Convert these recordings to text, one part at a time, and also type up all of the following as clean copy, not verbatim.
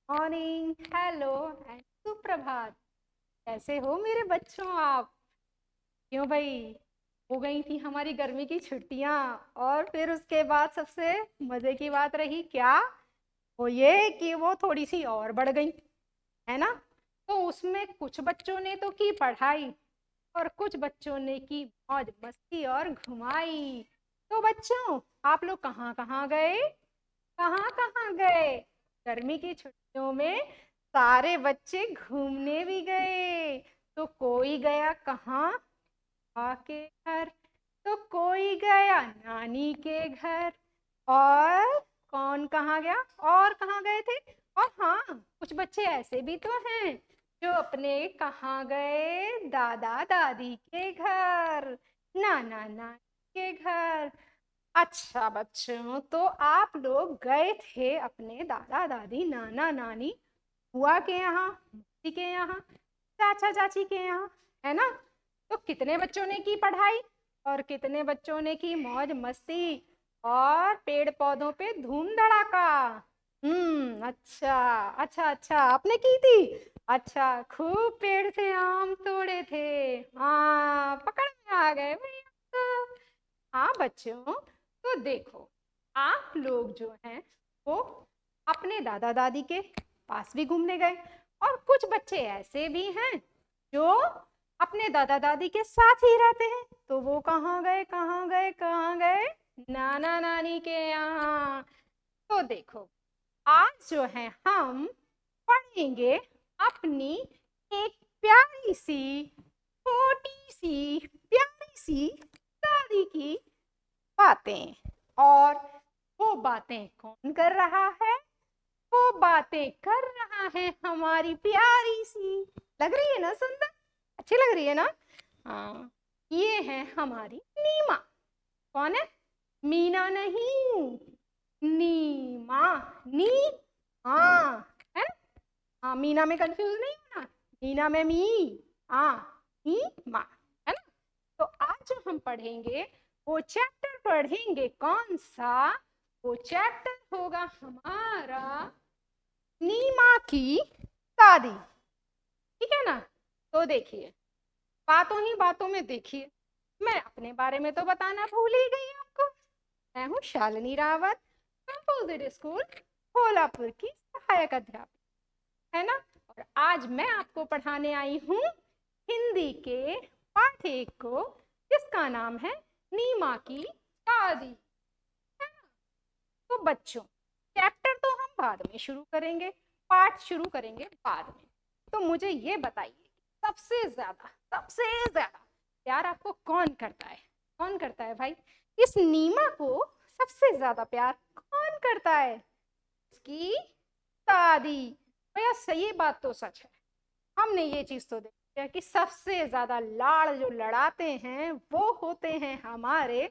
Morning, hello and सुप्रभात। कैसे हो मेरे बच्चों आप? क्यों भाई, हो गई थी हमारी गर्मी की छुट्टियां और फिर उसके बाद सबसे मजे की बात रही क्या? वो ये कि वो थोड़ी सी और बढ़ गई, है ना? तो उसमें कुछ बच्चों ने तो की पढ़ाई और कुछ बच्चों ने की मौज मस्ती और घुमाई। तो बच्चों, आप लोग कहाँ कहाँ गए? कहाँ कहाँ गए? गर्मी की छुट्टियों में सारे बच्चे घूमने भी गए। तो कोई गया कहाँ? बुआ के घर, तो कोई गया नानी के घर। और कौन कहाँ गया? और कहाँ गए थे? और हाँ, कुछ बच्चे ऐसे भी तो हैं जो अपने कहाँ गए, दादा दादी के घर, नाना नानी के घर। अच्छा बच्चों, तो आप लोग गए थे अपने दादा दादी नाना नानी बुआ के यहाँ, मौसी के यहाँ, चाचा चाची के यहाँ, है ना? तो कितने बच्चों ने की पढ़ाई और कितने बच्चों ने की मौज मस्ती और पेड़ पौधों पे धूम धड़ाका? अच्छा, अच्छा अच्छा, आपने की थी। अच्छा, खूब पेड़ से आम तोड़े थे। हाँ, पकड़ में आ गए भैया तो। हाँ बच्चों, तो देखो, आप लोग जो हैं वो अपने दादा दादी के पास भी घूमने गए और कुछ बच्चे ऐसे भी हैं जो अपने दादा दादी के साथ ही रहते हैं। तो वो कहाँ गए, कहाँ गए, कहाँ गए? नाना नानी के यहाँ। तो देखो, आज जो है हम पढ़ेंगे अपनी एक प्यारी सी, छोटी सी, प्यारी सी दादी की बातें। और वो बातें कौन कर रहा है? वो बातें कर रहा है हमारी प्यारी सी, लग रही है ना सुंदर? अच्छी लग रही है ना? हाँ, ये है हमारी नीमा। कौन है? मीना नहीं, नीमा। नी, हाँ, है ना? हाँ, मीना में कंफ्यूज नहीं होना, मीना में मी, हाँ, नीमा, है ना? तो आज जो हम पढ़ेंगे वो चैप्टर पढ़ेंगे कौन सा? वो चैप्टर होगा हमारा नीमा की दादी। ठीक है ना? तो देखिए, बातों ही बातों में देखिए, मैं अपने बारे में तो बताना भूल ही गई आपको। मैं हूँ शालिनी रावत, कंपोजिट स्कूल कोल्हापुर की सहायक अध्यापक, है ना? और आज मैं आपको पढ़ाने आई हूँ हिंदी के पाठ एक को, जिसका नाम है नीमा की दादी, है ना? तो बच्चों, चैप्टर तो हम बाद में शुरू करेंगे, पाठ शुरू करेंगे बाद में। तो मुझे ये बताइए, सबसे ज्यादा प्यार आपको कौन करता है? कौन करता है भाई? इस नीमा को सबसे ज्यादा प्यार कौन करता है? उसकी दादी। भैया सही बात तो सच है, हमने ये चीज तो देखी है कि सबसे ज्यादा लाड़ जो लड़ाते हैं वो होते हैं हमारे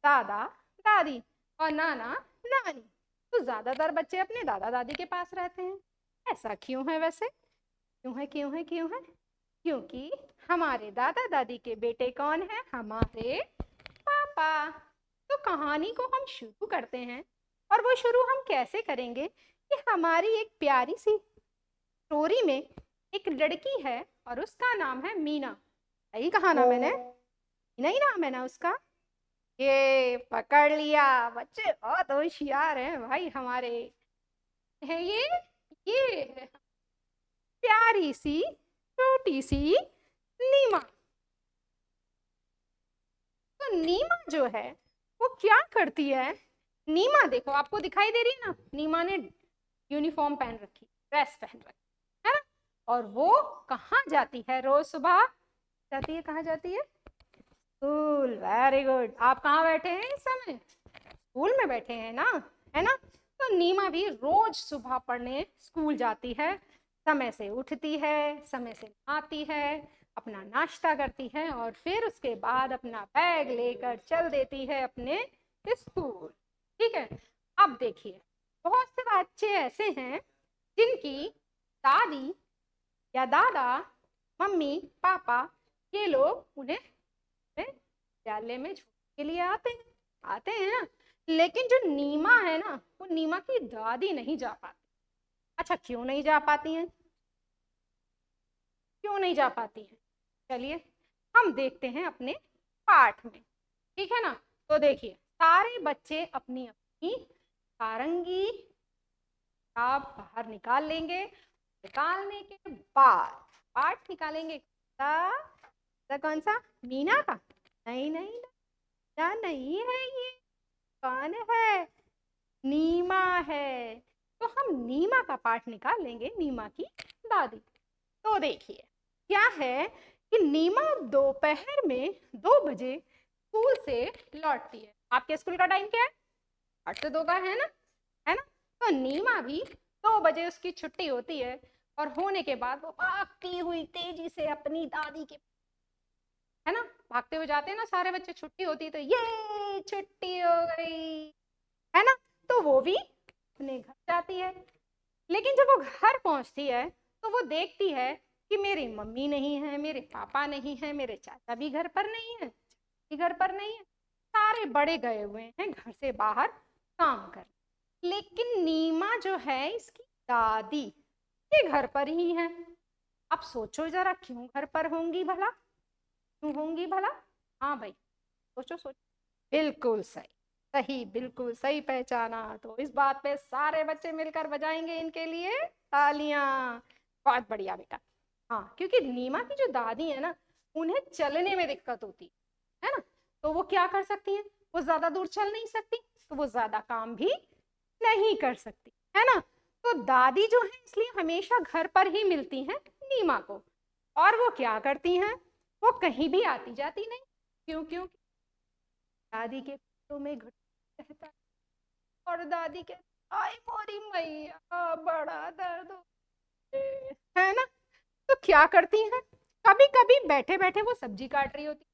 दादा दादी और नाना नानी। तो ज्यादातर बच्चे अपने दादा दादी के पास रहते हैं। ऐसा क्यों है वैसे? क्यों है, क्यों है, क्यों है? क्योंकि हमारे दादा दादी के बेटे कौन है? हमारे पापा। तो कहानी को हम शुरू करते हैं। और वो शुरू हम कैसे करेंगे कि हमारी एक प्यारी सी स्टोरी में एक लड़की है और उसका नाम है मीना। सही कहा ना मैंने? मीना ही नाम है ना उसका? ये पकड़ लिया, बच्चे बहुत होशियार हैं भाई हमारे। है ये है प्यारी सी, छोटी सी नीमा। तो नीमा जो है वो क्या करती है? नीमा देखो, आपको दिखाई दे रही है ना, नीमा ने यूनिफॉर्म पहन रखी, ड्रेस पहन रखी, है ना? और वो कहाँ जाती है रोज सुबह? जाती है, कहाँ जाती है? स्कूल। Very good. आप कहाँ बैठे हैं इस समय? स्कूल में बैठे हैं ना, है ना? तो नीमा भी रोज सुबह पढ़ने स्कूल जाती है, समय से उठती है, समय से नहाती है, अपना नाश्ता करती है और फिर उसके बाद अपना बैग लेकर चल देती है अपने स्कूल। ठीक है? अब देखिए, बहुत से बच्चे ऐसे हैं जिनकी दादी या दादा, मम्मी, पापा, ये लोग उन्हें विद्यालय में छुट्टी के लिए आते हैं ना। लेकिन जो नीमा है ना, वो नीमा की दादी नहीं जा पाती। अच्छा, क्यों नहीं जा पाती हैं? क्यों नहीं जा पाती हैं? चलिए हम देखते हैं अपने पाठ में, ठीक है ना। तो देखिए, सारे बच्चे अपनी अपनी सारंगी किताब बाहर निकाल लेंगे। निकालने के बाद पाठ निकालेंगे। कौन सा? मीना का? नहीं नहीं, मीना नहीं है ये। कौन है? नीमा है। तो हम नीमा का पाठ निकाल लेंगे, नीमा की दादी। तो देखिए क्या है कि नीमा दोपहर में 2 बजे स्कूल से लौटती है। आपके स्कूल का टाइम क्या है? 8 से 2 का है ना। तो नीमा भी 2 बजे उसकी छुट्टी होती है, और होने के बाद वो भागती हुई तेजी से अपनी दादी के, है ना, भागते हुए जाते हैं ना सारे बच्चे। छुट्टी होती है तो ये छुट्टी हो गई, है ना। तो वो भी अपने घर जाती है। लेकिन जब वो घर पहुंचती है तो वो देखती है कि मेरी मम्मी नहीं है, मेरे पापा नहीं है, मेरे चाचा भी घर पर नहीं है, भी घर पर नहीं है। सारे बड़े गए हुए हैं घर से बाहर काम कर। लेकिन नीमा जो है, इसकी दादी, ये घर पर ही है। अब सोचो जरा, क्यों घर पर होंगी भला? क्यों होंगी भला? हाँ भाई, सोचो सोचो। बिल्कुल सही, सही, बिल्कुल सही पहचाना। तो इस बात पे सारे बच्चे मिलकर बजाएंगे इनके लिए तालियां। बहुत बढ़िया बेटा। हाँ, क्योंकि नीमा की जो दादी है ना, उन्हें चलने में दिक्कत होती है ना। तो वो क्या कर सकती हैं? वो ज्यादा दूर चल नहीं सकती, तो वो ज्यादा काम भी नहीं कर सकती, है ना। तो दादी जो है, इसलिए हमेशा घर पर ही मिलती हैं नीमा को। और वो क्या करती हैं? वो कहीं भी आती जाती नहीं। क्यों? क्यों? दादी के पेटों में घुट रहता है, और दादी के, आय मोरी मैया बड़ा दर्द है ना। तो क्या करती हैं? कभी कभी बैठे बैठे वो सब्जी काट रही होती।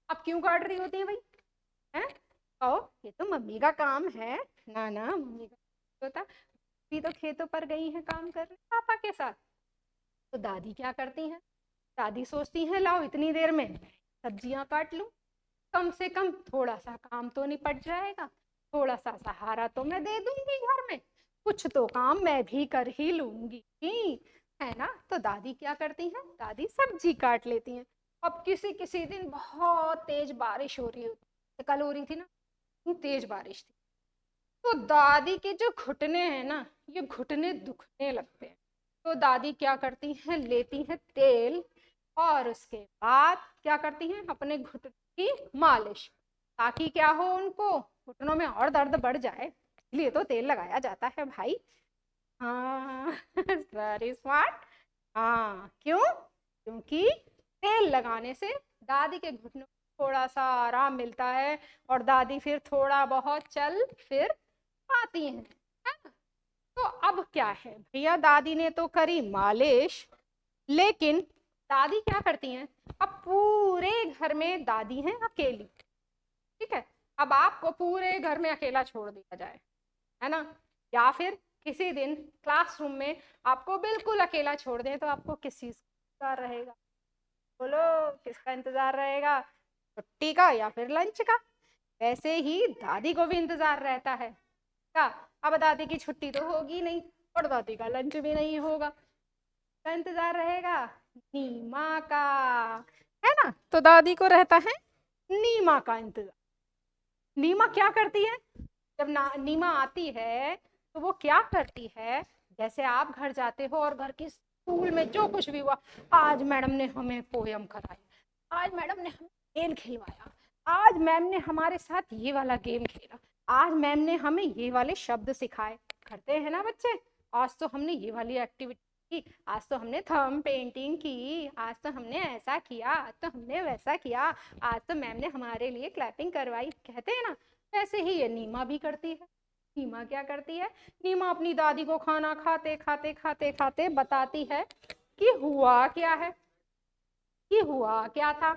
अब क्यों काट रही होती है भाई? हैं? कहो, ये तो मम्मी का काम है। ना ना, मम्मी का होता। भी तो खेतों पर गई है काम करने पापा के साथ। तो दादी क्या करती हैं? दादी सोचती हैं, लाओ इतनी देर में सब्जियां काट लूं, कम से कम थोड़ा सा काम तो निपट जाएगा, थोड़ा सा सहारा तो मैं दे दूंगी घर में, कुछ तो काम मैं भी कर ही लूंगी, है ना। तो दादी क्या करती हैं? दादी सब्जी काट लेती हैं। अब किसी किसी दिन बहुत तेज बारिश हो रही होती, कल हो रही थी ना, तेज बारिश थी। तो दादी के जो घुटने हैं ना, ये घुटने दुखने लगते हैं। तो दादी क्या करती हैं? लेती हैं तेल, और उसके बाद क्या करती हैं? अपने घुटने की मालिश, ताकि क्या हो, उनको घुटनों में और दर्द बढ़ जाए, इसलिए तो तेल लगाया जाता है भाई। हाँ वेरी स्मार्ट। हाँ, क्यों? क्योंकि तेल लगाने से दादी के घुटनों को थोड़ा सा आराम मिलता है, और दादी फिर थोड़ा बहुत चल फिर पाती हैं, है ना। तो अब क्या है भैया, दादी ने तो करी मालिश, लेकिन दादी क्या करती हैं? अब पूरे घर में दादी हैं अकेली, ठीक है। अब आपको पूरे घर में अकेला छोड़ दिया जाए, है ना, या फिर किसी दिन क्लासरूम में आपको बिल्कुल अकेला छोड़ दें, तो आपको किस चीज का इंतजार रहेगा? बोलो, किसका इंतजार रहेगा? छुट्टी का या फिर लंच का? वैसे ही दादी को भी इंतजार रहता है का। अब दादी की छुट्टी तो होगी नहीं, और दादी का लंच भी नहीं होगा, का इंतजार रहेगा? नीमा का, है ना। तो दादी को रहता है नीमा का इंतजार। नीमा क्या करती है? जब नीमा आती है तो वो क्या करती है? जैसे आप घर जाते हो और घर के स्कूल में जो कुछ भी हुआ, आज मैडम ने हमें पोयम कराई, आज मैडम ने हमें खेल खिलवाया, आज मैम ने हमारे साथ ये वाला गेम खेला, आज मैम ने हमें ये वाले शब्द सिखाए, करते हैं ना बच्चे। आज तो हमने ये वाली एक्टिविटी की, आज तो हमने थंब पेंटिंग की, आज तो हमने ऐसा किया, आज तो हमने वैसा किया, आज तो मैम ने हमारे लिए क्लैपिंग करवाई, कहते हैं ना। वैसे ही ये नीमा भी करती है। नीमा क्या करती है? नीमा अपनी दादी को खाना खाते खाते खाते खाते बताती है कि हुआ क्या है, कि हुआ क्या था,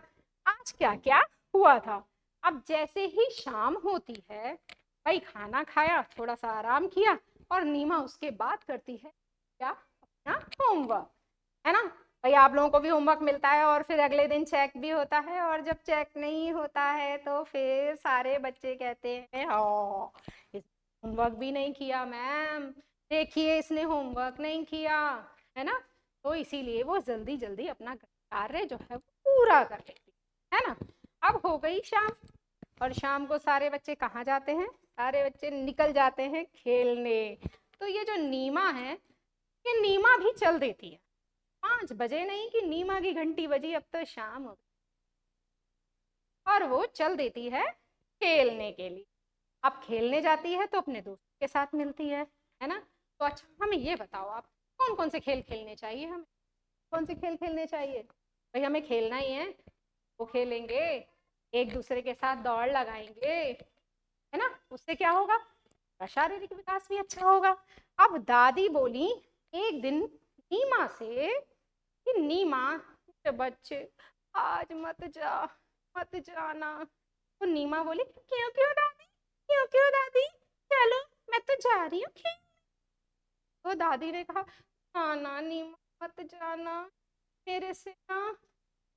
आज क्या क्या हुआ था। अब जैसे ही शाम होती है, भाई खाना खाया, थोड़ा सा आराम किया, और नीमा उसके बाद करती है क्या? अपना होमवर्क, है ना। भाई आप लोगों को भी होमवर्क मिलता है, और फिर अगले दिन चेक भी होता है, और जब चेक नहीं होता है तो फिर सारे बच्चे कहते हैं, हाँ, होमवर्क भी नहीं किया मैम, देखिए इसने होमवर्क नहीं किया, है ना, तो इसीलिए वो जल्दी जल्दी अपना कार्य जो है वो पूरा कर लेती है ना। अब हो गई शाम, और शाम को सारे बच्चे कहाँ जाते हैं, सारे बच्चे निकल जाते हैं खेलने। तो ये जो नीमा है, ये नीमा भी चल देती है। 5 बजे नहीं कि नीमा की घंटी बजी, अब तो शाम हो गई, और वो चल देती है खेलने के लिए। अब खेलने जाती है तो अपने दोस्तों के साथ मिलती है ना। तो अच्छा हमें ये बताओ, आप कौन कौन से खेल खेलने चाहिए हमें, कौन से खेल खेलने चाहिए? भाई हमें खेलना ही है, वो खेलेंगे, एक दूसरे के साथ दौड़ लगाएंगे, है ना, उससे क्या होगा, शारीरिक विकास भी अच्छा होगा। अब दादी बोली एक दिन नीमा से कि नीमा, बच्चे आज मत जा, मत जाना। तो नीमा बोली क्यों क्यों दादी, क्यों क्यों दादी, चलो मैं तो जा रही हूँ खेल। तो दादी ने कहा हाँ ना नीमा, मत जाना, मेरे से ना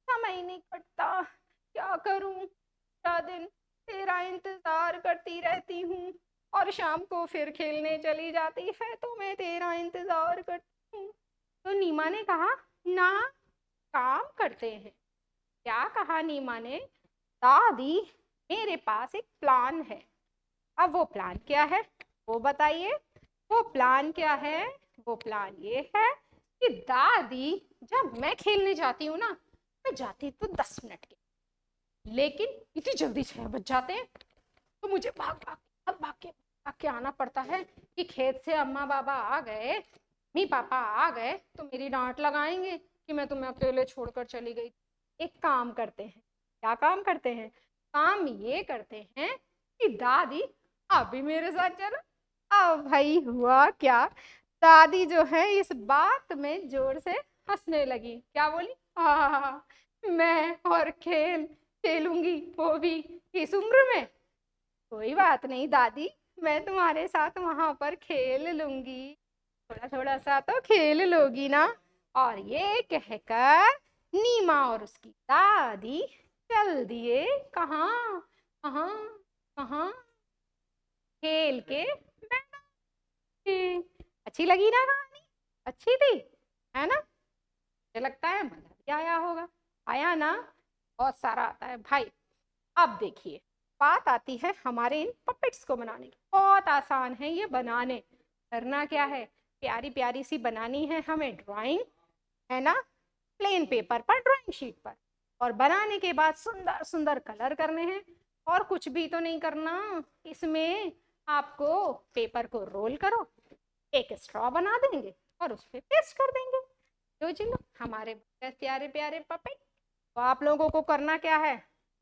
समय नहीं कटता, क्या करूं, पूरा दिन तेरा इंतजार करती रहती हूँ, और शाम को फिर खेलने चली जाती है तो मैं तेरा इंतजार करती हूँ। तो नीमा ने कहा ना, काम करते हैं। क्या कहा नीमा ने, दादी मेरे पास एक प्लान है। अब वो प्लान क्या है, वो बताइए, वो प्लान क्या है? वो प्लान ये है कि दादी, जब मैं खेलने जाती हूँ ना, मैं जाती तो 10 मिनट के, लेकिन इतनी जल्दी 6 बज जाते हैं, तो मुझे भाग के आना पड़ता है कि खेत से अम्मा बाबा आ गए, मम्मी पापा आ गए तो मेरी डांट लगाएंगे कि मैं तुम्हें अकेले छोड़कर चली गई। एक काम करते हैं, क्या काम करते हैं, काम ये करते हैं कि दादी आप भी मेरे साथ चलो। अब भाई हुआ क्या, दादी जो है इस बात में जोर से हंसने लगी, क्या बोली, मैं और खेल खेलूंगी, वो भी इस उम्र में, कोई बात नहीं दादी, मैं तुम्हारे साथ वहां पर खेल लूंगी, थोड़ा थोड़ा सा तो खेल लोगी ना। और ये कहकर नीमा और उसकी दादी चल दिए कहाँ, कहाँ, कहाँ, खेल के मैदान में। अच्छी लगी ना कहानी, अच्छी थी, है ना, मुझे लगता है मजा भी आया होगा, आया ना, बहुत सारा आता है भाई। अब देखिए बात आती है हमारे इन पपेट्स को बनाने की, बहुत आसान है ये बनाने। करना क्या है, प्यारी प्यारी सी बनानी है हमें ड्राइंग, है ना, प्लेन पेपर पर, ड्राइंग शीट पर, और बनाने के बाद सुंदर सुंदर कलर करने हैं, और कुछ भी तो नहीं करना इसमें। आपको पेपर को रोल करो, एक स्ट्रॉ बना देंगे और उस पर पेस्ट कर देंगे, जो जी लो हमारे प्यारे प्यारे पपेट। तो आप लोगों को करना क्या है,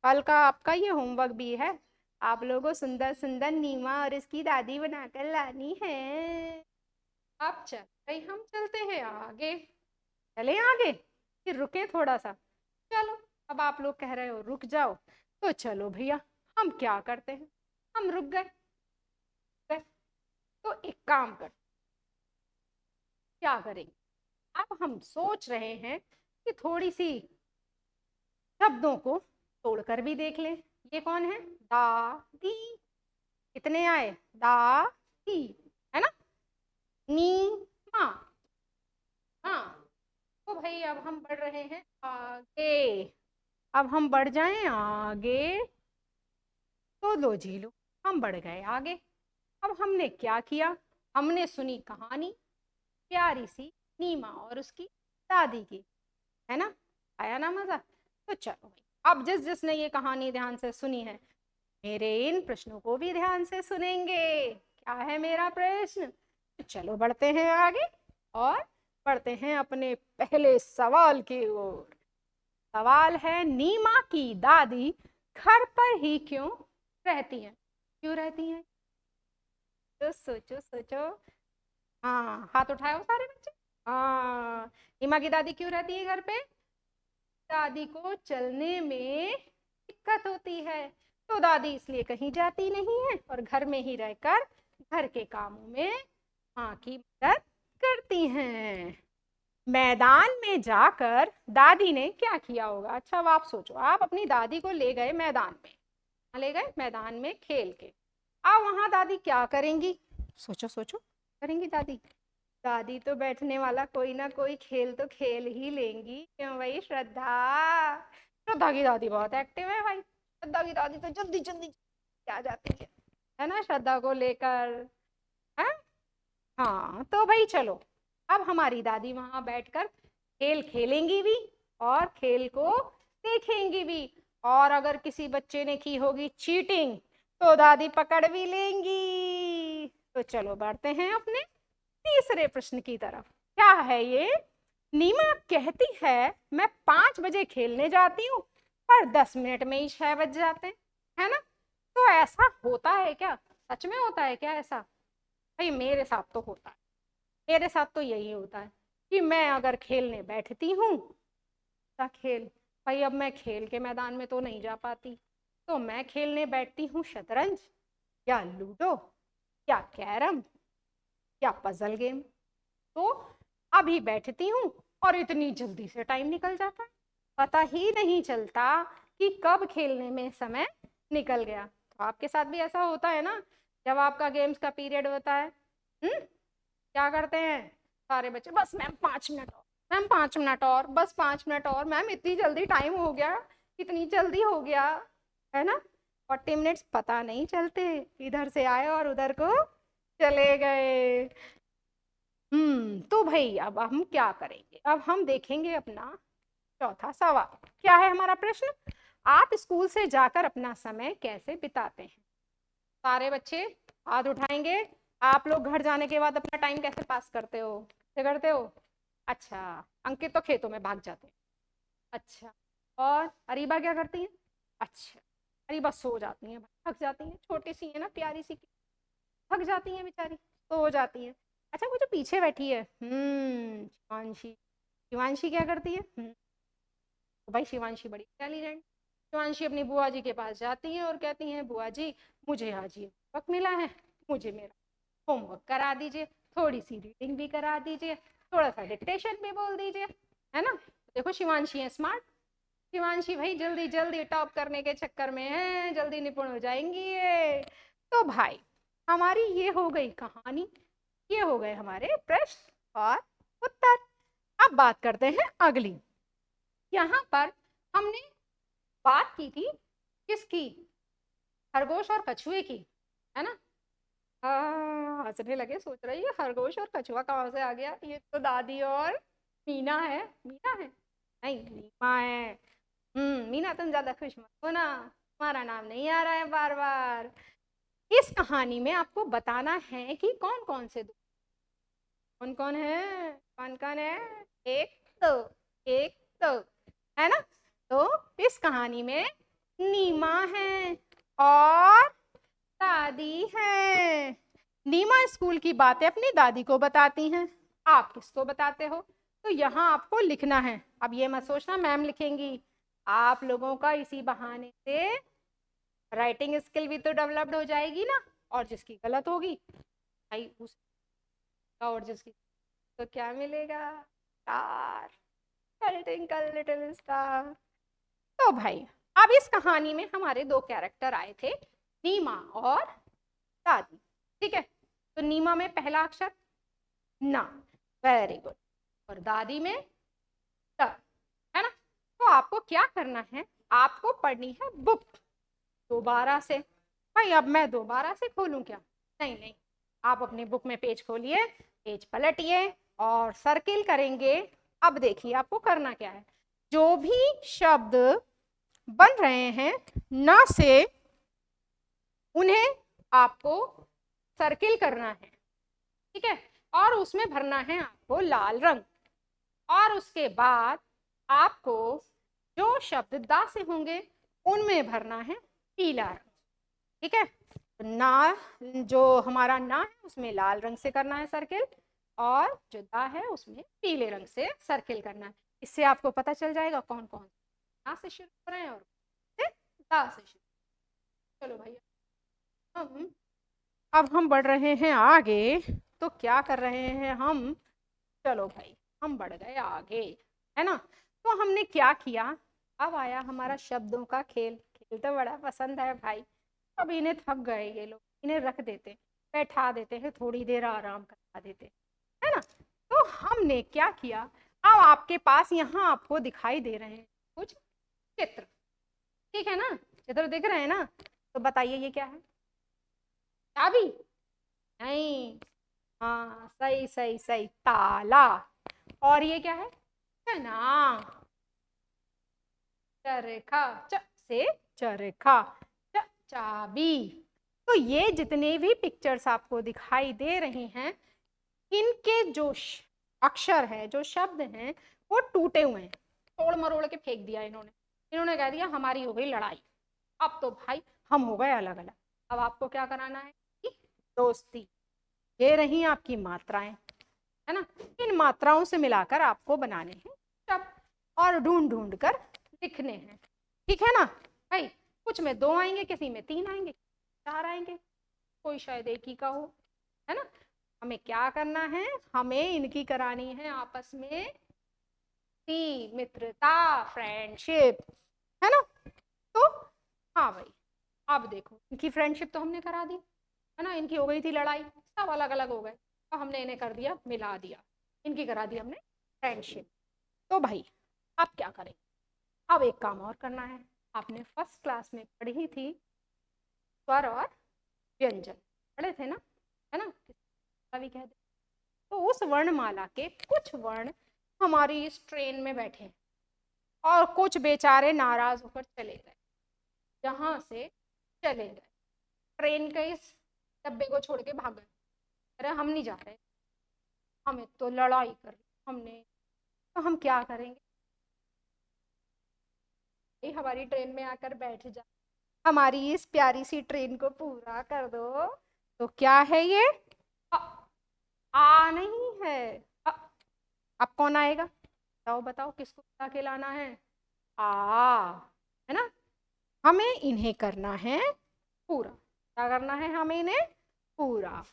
कल का आपका ये होमवर्क भी है, आप लोगों को सुंदर सुंदर नीमा और इसकी दादी बनाकर लानी है। आप चल भाई, हम चलते हैं आगे, चले आगे, फिर रुके थोड़ा सा, चलो। अब आप लोग कह रहे हो रुक जाओ, तो चलो भैया, हम क्या करते हैं, हम रुक गए। तो एक काम कर, क्या करेंगे, अब हम सोच रहे हैं कि थोड़ी सी शब्दों को तोड़कर भी देख लें। ये कौन है, दादी, कितने आए, दादी, है ना, नीमा, हाँ। तो भाई अब हम बढ़ रहे हैं आगे, अब हम बढ़ जाएं आगे, तो लो जी लो, हम बढ़ गए आगे। अब हमने क्या किया, हमने सुनी कहानी प्यारी सी नीमा और उसकी दादी की, है ना, आया ना मजा। तो चलो भाई, अब जिस जिसने ये कहानी ध्यान से सुनी है, मेरे इन प्रश्नों को भी ध्यान से सुनेंगे। क्या है मेरा प्रश्न, तो चलो बढ़ते हैं आगे, और बढ़ते हैं अपने पहले सवाल की ओर। सवाल है, नीमा की दादी घर पर ही क्यों रहती हैं, क्यों रहती हैं, तो सोचो सोचो। हाँ हाथ उठाओ सारे बच्चे। हाँ, नीमा की दादी क्यों रहती है घर पे, दादी को चलने में दिक्कत होती है, तो दादी इसलिए कहीं जाती नहीं है और घर में ही रहकर घर के कामों में माँ की मदद करती हैं। मैदान में जाकर दादी ने क्या किया होगा, अच्छा अब आप सोचो, आप अपनी दादी को ले गए मैदान में, ले गए मैदान में खेल के, अब वहां दादी क्या करेंगी, सोचो सोचो, करेंगी दादी? दादी तो बैठने वाला कोई ना कोई खेल तो खेल ही लेंगी, क्यों भाई श्रद्धा? श्रद्धा की दादी बहुत एक्टिव है भाई, श्रद्धा की दादी तो जल्दी जल्दी आ जाती है ना, श्रद्धा को लेकर। है? हाँ तो भाई चलो, अब हमारी दादी वहां बैठकर खेल खेलेंगी भी और खेल को देखेंगी भी, और अगर किसी बच्चे ने की होगी चीटिंग तो दादी पकड़ भी लेंगी। तो चलो बढ़ते हैं अपने तीसरे प्रश्न की तरफ। क्या है ये? नीमा कहती है मैं 5 बजे खेलने जाती हूँ, पर 10 मिनट में ही 6 बज जाते हैं, है ना? तो ऐसा होता है क्या? सच में होता है क्या ऐसा? भाई मेरे साथ तो होता है, मेरे साथ तो यही होता है कि मैं अगर खेलने बैठती हूँ, खेल, भाई अब मैं खेल के मैदान में तो नहीं जा पाती, तो मैं खेलने बैठती हूँ शतरंज या लूडो या कैरम या पजल गेम। तो अभी बैठती हूँ और इतनी जल्दी से टाइम निकल जाता है, पता ही नहीं चलता कि कब खेलने में समय निकल गया। तो आपके साथ भी ऐसा होता है ना, जब आपका गेम्स का पीरियड होता है? क्या करते हैं सारे बच्चे? बस मैम 5 मिनट और, मैम 5 मिनट और, बस 5 मिनट और, मैम इतनी जल्दी टाइम हो गया, इतनी जल्दी हो गया, है ना? 40 मिनट्स पता नहीं चलते, इधर से आए और उधर को चले गए। तो भाई अब हम क्या करेंगे? अब हम देखेंगे अपना चौथा सवाल। क्या है हमारा प्रश्न? आप स्कूल से जाकर अपना समय कैसे बिताते हैं? सारे बच्चे हाथ उठाएंगे। आप लोग घर जाने के बाद अपना टाइम कैसे पास करते हो? कैसे करते हो? अच्छा, अंकित तो खेतों में भाग जाते हैं। अच्छा, और अरीबा क्या करती है? अच्छा, अरीबा सो जाती है, थक जाती है, छोटी सी है ना, प्यारी सी, थक जाती है बेचारी, सो जाती है। अच्छा, वो जो पीछे बैठी है शिवांशी, शिवांशी क्या करती है? तो भाई शिवांशी बड़ी इंटेलिजेंट, शिवांशी अपनी बुआ जी के पास जाती है और कहती है बुआ जी मुझे आज ये वक्त मिला है, मुझे मेरा होमवर्क करा दीजिए, थोड़ी सी रीडिंग भी करा दीजिए, थोड़ा सा डिक्टेशन भी बोल दीजिए, है ना? देखो शिवांशी है स्मार्ट, शिवांशी भाई जल्दी जल्दी टॉप करने के चक्कर में है, जल्दी निपुण हो जाएंगी ये। तो भाई हमारी ये हो गई कहानी, ये हो गए हमारे प्रश्न और उत्तर। अब बात करते हैं अगली। यहाँ पर हमने बात की थी किसकी? खरगोश और कछुए की, है ना? हंसने लगे, सोच रही है खरगोश और कछुआ कहाँ से आ गया, ये तो दादी और मीना है। मीना है? नहीं, नीमा है। मीना तुम ज्यादा खुश मत हो ना, तुम्हारा नाम नहीं आ रहा है बार बार। इस कहानी में आपको बताना है कि कौन कौन से दो, कौन कौन है, कौन कौन है? एक तो, एक तो, है ना? तो इस कहानी में नीमा है और दादी है। नीमा स्कूल की बातें अपनी दादी को बताती हैं, आप किसको बताते हो? तो यहाँ आपको लिखना है। अब ये मत सोचना मैम लिखेंगी, आप लोगों का इसी बहाने से राइटिंग स्किल भी तो डेवलप्ड हो जाएगी ना। और जिसकी गलत होगी भाई उसका, और जिसकी तो क्या मिलेगा? Star, tinkle little star. तो भाई अब इस कहानी में हमारे दो कैरेक्टर आए थे, नीमा और दादी। ठीक है, तो नीमा में पहला अक्षर ना, वेरी गुड, और दादी में द, है ना? तो आपको क्या करना है, आपको पढ़नी है बुक दोबारा से। भाई अब मैं दोबारा से खोलूं क्या? नहीं नहीं, आप अपनी बुक में पेज खोलिए, पेज पलटिए और सर्किल करेंगे। अब देखिए आपको करना क्या है, जो भी शब्द बन रहे हैं न से, उन्हें आपको सर्किल करना है, ठीक है? और उसमें भरना है आपको लाल रंग, और उसके बाद आपको जो शब्द दा से होंगे उनमें भरना है पीला रंग, ठीक है? ना, जो हमारा ना है उसमें लाल रंग से करना है सर्किल, और जो दा है उसमें पीले रंग से सर्किल करना है। इससे आपको पता चल जाएगा कौन कौन ना से शुरू हो रहे हैं और दा से शुरू। चलो भैया अब हम बढ़ रहे हैं आगे। तो क्या कर रहे हैं हम? चलो भाई हम बढ़ गए आगे, है ना? तो हमने क्या किया, अब आया हमारा शब्दों का खेल। खेल तो बड़ा पसंद है भाई, अब इन्हें थक गए ये लोग, इन्हें रख देते। बैठा देते हैं, थोड़ी देर आराम करा देते हैं, है ना। तो हमने क्या किया, अब आपके पास यहाँ आपको दिखाई दे रहे हैं कुछ चित्र, ठीक है ना, चित्र दिख रहे हैं ना। तो बताइए ये क्या है, चाबी? नहीं, हाँ सही सही सही, ताला। और ये क्या है, चना, चरखा, च से चरखा, चाबी। तो ये जितने भी पिक्चर्स आपको दिखाई दे रहे हैं, इनके जो अक्षर है, जो शब्द हैं, वो टूटे हुए हैं, तोड़ मरोड़ के फेंक दिया इन्होंने। इन्होंने कह दिया हमारी हो गई लड़ाई, अब तो भाई हम हो गए अलग अलग। अब आपको क्या कराना है, दोस्ती। ये रही आपकी मात्राएं, है ना। इन मात्राओं से मिलाकर आपको बनाने हैं शब्द और ढूंढ ढूंढ कर लिखने हैं, ठीक है ना भाई। कुछ में 2 आएंगे, किसी में 3 आएंगे, 4 आएंगे, कोई शायद एक ही का हो, है ना। हमें क्या करना है, हमें इनकी करानी है आपस में मित्रता, फ्रेंडशिप, है ना। तो हाँ भाई, अब देखो इनकी फ्रेंडशिप तो हमने करा दी, है ना। इनकी हो गई थी लड़ाई, सब अलग अलग हो गए, तो हमने इन्हें कर दिया, मिला दिया, इनकी करा दी हमने फ्रेंडशिप। तो भाई अब क्या करें, अब एक काम और करना है। आपने फर्स्ट क्लास में पढ़ी थी स्वर और व्यंजन, पढ़े थे ना, है ना, भी कह दे। तो उस वर्णमाला के कुछ वर्ण हमारी इस ट्रेन में बैठे हैं और कुछ बेचारे नाराज होकर चले गए, जहां से चले गए, ट्रेन के इस डब्बे को छोड़ के भाग गए, अरे हम नहीं जा रहे, हमें तो लड़ाई कर हमने, तो हम क्या करेंगे, हमारी ट्रेन में आकर बैठ जा, हमारी इस प्यारी सी ट्रेन को पूरा कर दो। तो क्या है ये, आ, आ नहीं है, आ, अब कौन आएगा, बताओ बताओ किसको बुला के लाना है, आ, है ना। हमें इन्हें करना है पूरा, क्या करना है हमें इन्हें पूरा।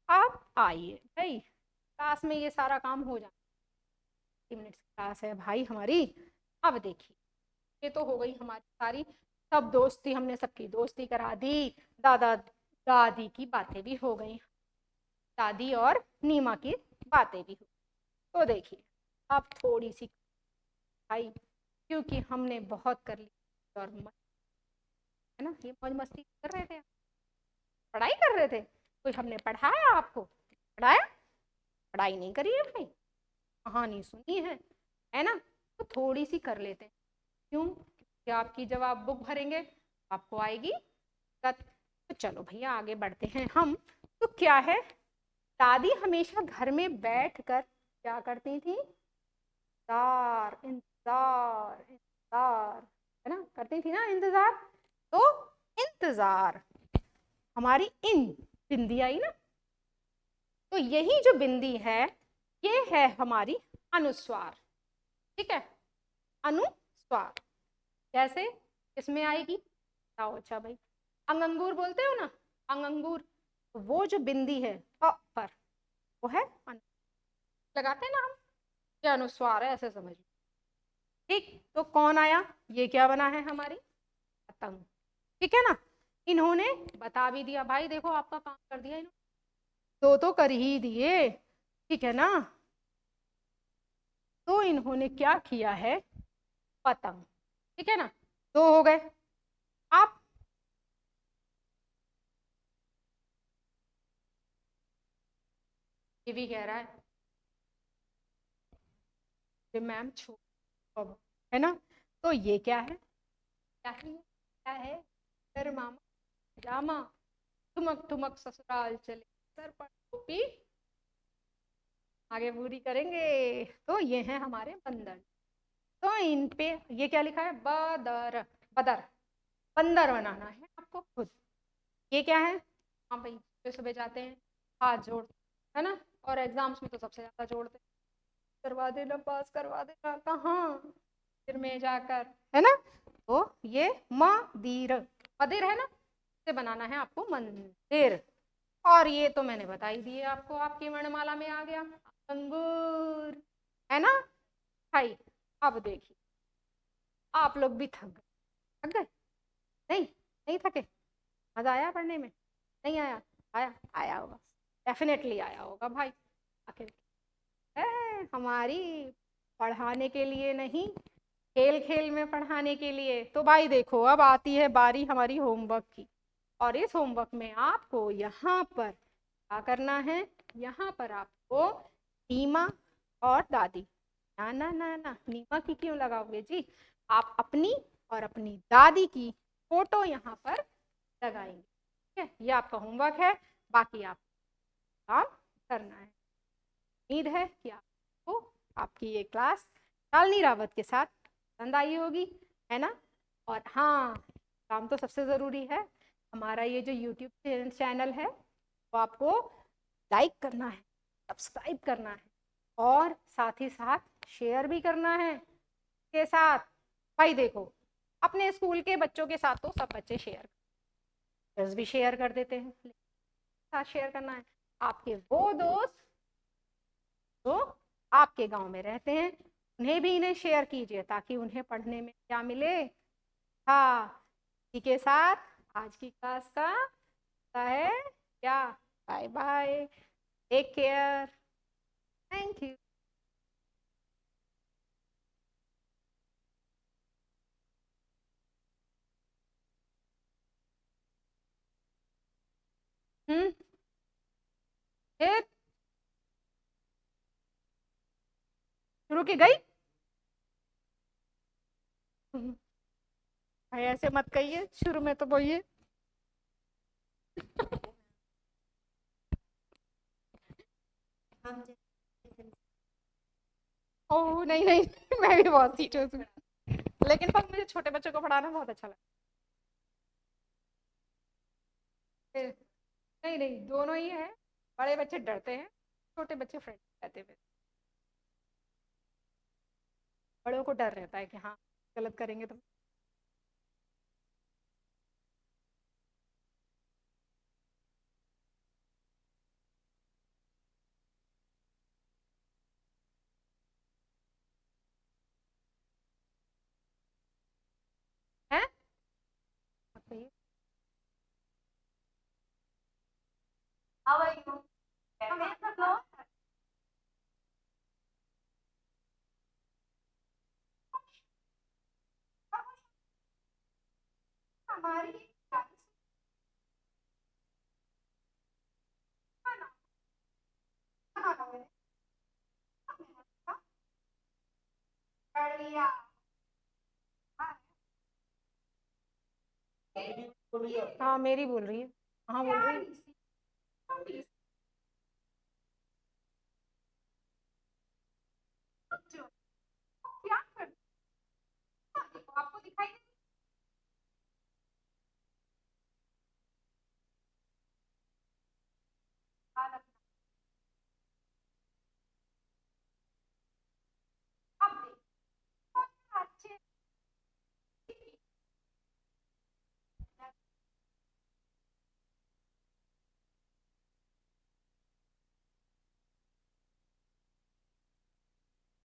अब आइए भाई, क्लास में ये सारा काम हो जाए, 3 मिनट की क्लास है भाई हमारी। अब देखिए, ये तो हो गई हमारी सारी, सब दोस्ती, हमने सबकी दोस्ती करा दी, दादा दादी की बातें भी हो गई, दादी और नीमा की बातें भी हो। तो देखिए अब थोड़ी सी भाई, क्योंकि हमने बहुत कर ली और है ना, ये मौज मस्ती कर रहे थे, पढ़ाई कर रहे थे, कोई हमने पढ़ाया आपको, पढ़ाया, पढ़ाई नहीं करी है भाई, कहानी सुनी है ना। तो थोड़ी सी कर लेते हैं, क्यों, कि आपकी जब आप बुक भरेंगे आपको आएगी। तो चलो भैया आगे बढ़ते हैं हम। तो क्या है, दादी हमेशा घर में बैठकर क्या करती थी, इंतजार इंतजार इंतजार, है ना, करती थी ना इंतजार। तो इंतजार, हमारी इन बिंदी आई ना, तो यही जो बिंदी है ये है हमारी अनुस्वार, ठीक है, अनुस्वार। जैसे इसमें आएगी, बताओ अच्छा भाई, अंगूर बोलते हो ना, अंगूर, तो वो जो बिंदी है पर, वो है लगाते हैं ना हम, ये अनुस्वार है, ऐसे समझ, ठीक। तो कौन आया, ये क्या बना है हमारी पतंग, ठीक है ना। इन्होंने बता भी दिया भाई, देखो आपका काम कर दिया इन्होंने, दो तो कर ही दिए, ठीक है ना। तो इन्होंने क्या किया है, पतंग, ठीक है ना, 2 हो गए। आप ये भी कह रहा है मैम छोड़, है ना। तो ये क्या है, क्या है, क्या है, सर मामा जामा, ठुमक ठुमक ससुराल चले, सर पर टोपी, आगे पूरी करेंगे। तो ये है हमारे बंदर। तो इन पे ये क्या लिखा है, बदर, बदर, बंदर बनाना है आपको खुद। ये क्या है, हाँ भाई सुबह सुबह जाते हैं, हाथ जोड़, है ना, और एग्जाम्स में तो सबसे ज्यादा जोड़ते हैं, करवा देना, पास करवा देना, कहाँ, फिर में जाकर, है ना। तो ये मंदिर, मंदिर है ना, से बनाना है आपको मंदिर। और ये तो मैंने बता ही दिए आपको, आपकी वर्णमाला में आ गया अंगूर, है ना भाई। अब देखिए आप लोग भी थक गए, नहीं, नहीं थके, मजा आया पढ़ने में, नहीं आया, आया आया होगा, डेफिनेटली आया होगा भाई। आखिर हमारी पढ़ाने के लिए नहीं, खेल खेल में पढ़ाने के लिए। तो भाई देखो, अब आती है बारी हमारी होमवर्क की, और इस होमवर्क में आपको यहाँ पर क्या करना है, यहाँ पर आपको नीमा और दादी, ना ना ना ना, नीमा की क्यों लगाओगे जी, आप अपनी और अपनी दादी की फोटो यहाँ पर लगाएंगे। ठीक है, ये आपका होमवर्क है, बाकी आप काम करना है। उम्मीद है कि आपको आपकी ये क्लास शालिनी रावत के साथ पसंद आई होगी, है ना। और हाँ, काम तो सबसे ज़रूरी है, हमारा ये जो यूट्यूब चैनल है वो आपको लाइक करना है, सब्सक्राइब करना है, और साथ ही साथ शेयर भी करना है के साथ। भाई देखो, अपने स्कूल के बच्चों के साथ तो सब बच्चे शेयर भी शेयर कर देते हैं, साथ शेयर करना है आपके वो दोस्त जो आपके गांव में रहते हैं, उन्हें भी इन्हें शेयर कीजिए ताकि उन्हें पढ़ने में क्या मिले। हाँ, इसी के साथ आज की क्लास का है क्या, bye bye, take care, thank you. फिर शुरू की गई। भाई ऐसे मत कहिए, शुरू में तो बोलिए। ओह नहीं नहीं, मैं भी बहुत सीरियस हूँ, लेकिन पर मुझे छोटे बच्चों को पढ़ाना बहुत अच्छा लगता है। नहीं नहीं, दोनों ही है, बड़े बच्चे डरते हैं, छोटे बच्चे फ्रेंड रहते हैं। बड़ों को डर रहता है कि हाँ गलत करेंगे तो। है, हमारी बढ़िया। हाँ मेरी बोल रही है, हाँ बोल रही है। क्या कर, आपको दिखाई